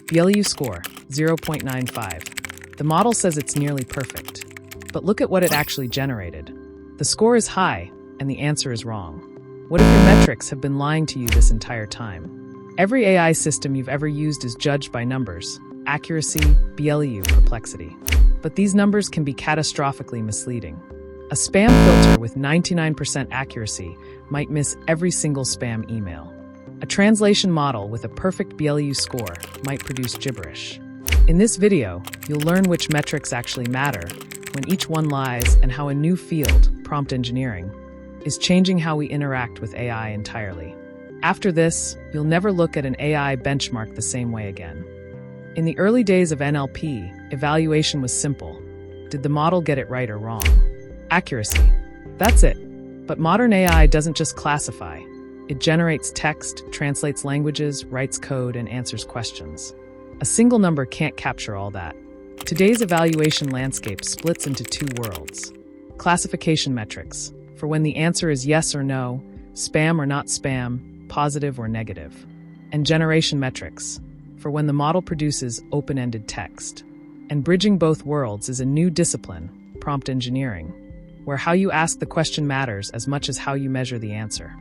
BLEU score, 0.95. The model says it's nearly perfect. But look at what it actually generated. The score is high, and the answer is wrong. What if your metrics have been lying to you this entire time? Every AI system you've ever used is judged by numbers: accuracy, BLEU, perplexity. But these numbers can be catastrophically misleading. A spam filter with 99% accuracy might miss every single spam email. A translation model with a perfect BLEU score might produce gibberish. In this video, you'll learn which metrics actually matter, when each one lies, and how a new field, prompt engineering, is changing how we interact with AI entirely. After this, you'll never look at an AI benchmark the same way again. In the early days of NLP, evaluation was simple. Did the model get it right or wrong? Accuracy. That's it. But modern AI doesn't just classify. It generates text, translates languages, writes code, and answers questions. A single number can't capture all that. Today's evaluation landscape splits into two worlds. Classification metrics, for when the answer is yes or no, spam or not spam, positive or negative. And generation metrics, for when the model produces open-ended text. And bridging both worlds is a new discipline, prompt engineering, where how you ask the question matters as much as how you measure the answer.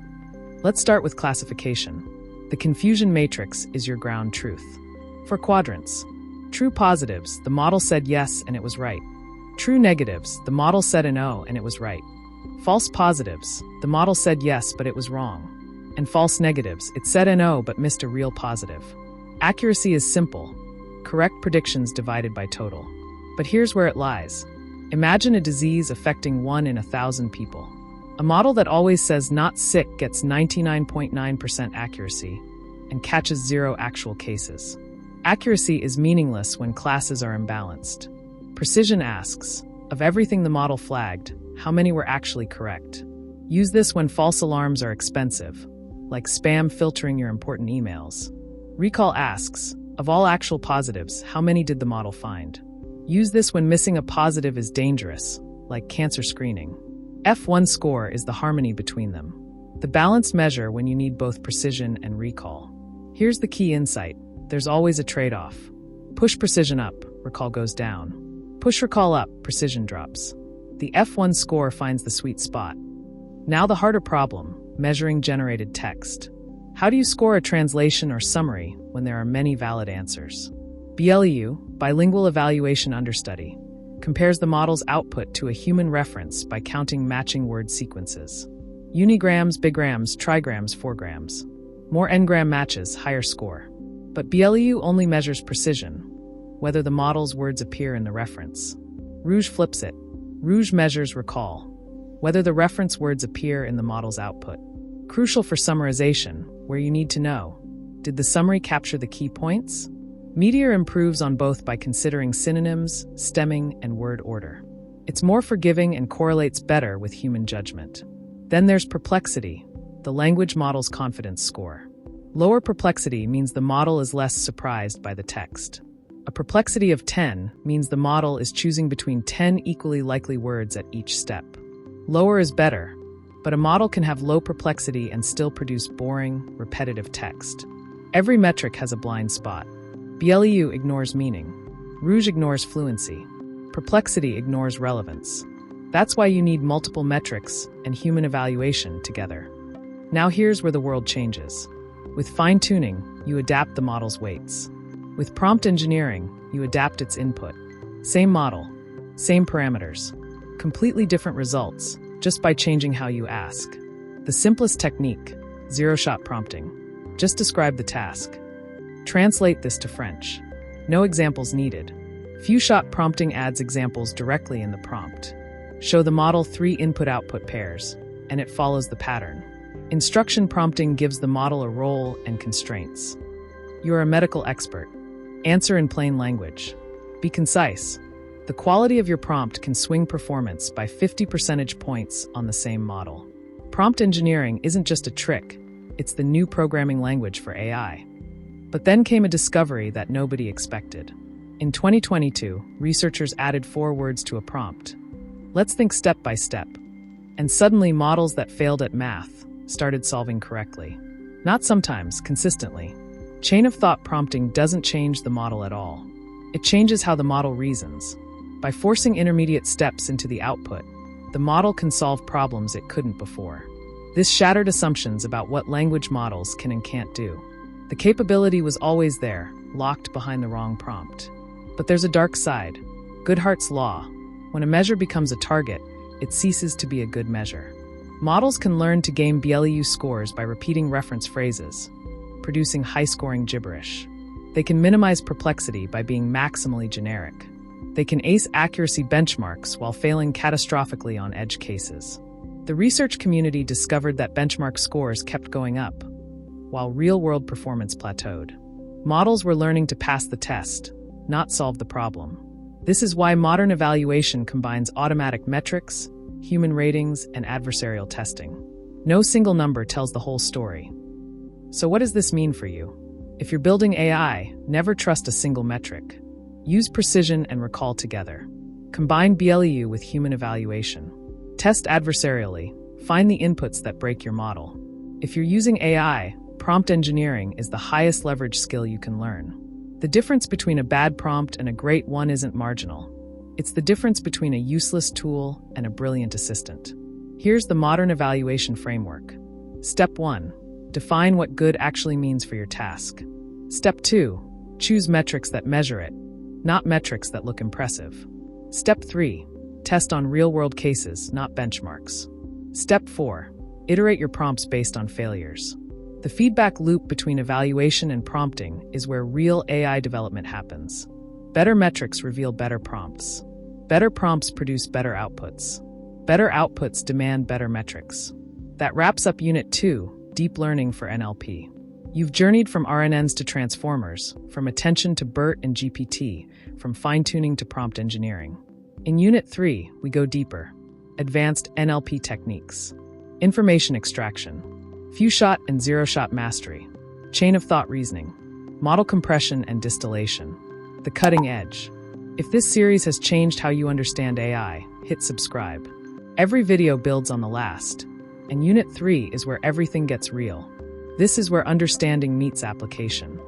Let's start with classification. The confusion matrix is your ground truth. For quadrants, true positives, the model said yes and it was right. True negatives, the model said an O and it was right. False positives, the model said yes but it was wrong. And false negatives, it said an O but missed a real positive. Accuracy is simple. Correct predictions divided by total. But here's where it lies. Imagine a disease affecting 1 in 1,000 people. A model that always says not sick gets 99.9% accuracy and catches 0 actual cases. Accuracy is meaningless when classes are imbalanced. Precision asks, of everything the model flagged, how many were actually correct? Use this when false alarms are expensive, like spam filtering your important emails. Recall asks, of all actual positives, how many did the model find? Use this when missing a positive is dangerous, like cancer screening. F1 score is the harmony between them. The balanced measure when you need both precision and recall. Here's the key insight. There's always a trade-off. Push precision up, recall goes down. Push recall up, precision drops. The F1 score finds the sweet spot. Now the harder problem, measuring generated text. How do you score a translation or summary when there are many valid answers? BLEU, Bilingual Evaluation Understudy, compares the model's output to a human reference by counting matching word sequences. Unigrams, bigrams, trigrams, fourgrams. More n-gram matches, higher score. But BLEU only measures precision, whether the model's words appear in the reference. Rouge flips it. Rouge measures recall, whether the reference words appear in the model's output. Crucial for summarization, where you need to know, did the summary capture the key points? METEOR improves on both by considering synonyms, stemming, and word order. It's more forgiving and correlates better with human judgment. Then there's Perplexity, the language model's confidence score. Lower perplexity means the model is less surprised by the text. A perplexity of 10 means the model is choosing between 10 equally likely words at each step. Lower is better, but a model can have low perplexity and still produce boring, repetitive text. Every metric has a blind spot. BLEU ignores meaning. Rouge ignores fluency. Perplexity ignores relevance. That's why you need multiple metrics and human evaluation together. Now here's where the world changes. With fine-tuning, you adapt the model's weights. With prompt engineering, you adapt its input. Same model, same parameters, completely different results, just by changing how you ask. The simplest technique, zero-shot prompting. Just describe the task. Translate this to French. No examples needed. Few-shot prompting adds examples directly in the prompt. Show the model 3 input-output pairs, and it follows the pattern. Instruction prompting gives the model a role and constraints. You are a medical expert. Answer in plain language. Be concise. The quality of your prompt can swing performance by 50 percentage points on the same model. Prompt engineering isn't just a trick, it's the new programming language for AI. But then came a discovery that nobody expected. In 2022, researchers added 4 words to a prompt. Let's think step by step. And suddenly models that failed at math started solving correctly. Not sometimes, consistently. Chain of thought prompting doesn't change the model at all. It changes how the model reasons. By forcing intermediate steps into the output, the model can solve problems it couldn't before. This shattered assumptions about what language models can and can't do. The capability was always there, locked behind the wrong prompt. But there's a dark side. Goodhart's law. When a measure becomes a target, it ceases to be a good measure. Models can learn to game BLEU scores by repeating reference phrases, producing high-scoring gibberish. They can minimize perplexity by being maximally generic. They can ace accuracy benchmarks while failing catastrophically on edge cases. The research community discovered that benchmark scores kept going up, while real-world performance plateaued. Models were learning to pass the test, not solve the problem. This is why modern evaluation combines automatic metrics, human ratings, and adversarial testing. No single number tells the whole story. So what does this mean for you? If you're building AI, never trust a single metric. Use precision and recall together. Combine BLEU with human evaluation. Test adversarially. Find the inputs that break your model. If you're using AI, prompt engineering is the highest leverage skill you can learn. The difference between a bad prompt and a great one isn't marginal. It's the difference between a useless tool and a brilliant assistant. Here's the modern evaluation framework. Step 1. Define what good actually means for your task. Step 2. Choose metrics that measure it, not metrics that look impressive. Step 3. Test on real-world cases, not benchmarks. Step 4. Iterate your prompts based on failures. The feedback loop between evaluation and prompting is where real AI development happens. Better metrics reveal better prompts. Better prompts produce better outputs. Better outputs demand better metrics. That wraps up Unit 2, Deep Learning for NLP. You've journeyed from RNNs to transformers, from attention to BERT and GPT, from fine-tuning to prompt engineering. In Unit 3, we go deeper. Advanced NLP techniques. Information extraction. Few-shot and zero-shot mastery. Chain of thought reasoning. Model compression and distillation. The cutting edge. If this series has changed how you understand AI, hit subscribe. Every video builds on the last, and Unit 3 is where everything gets real. This is where understanding meets application.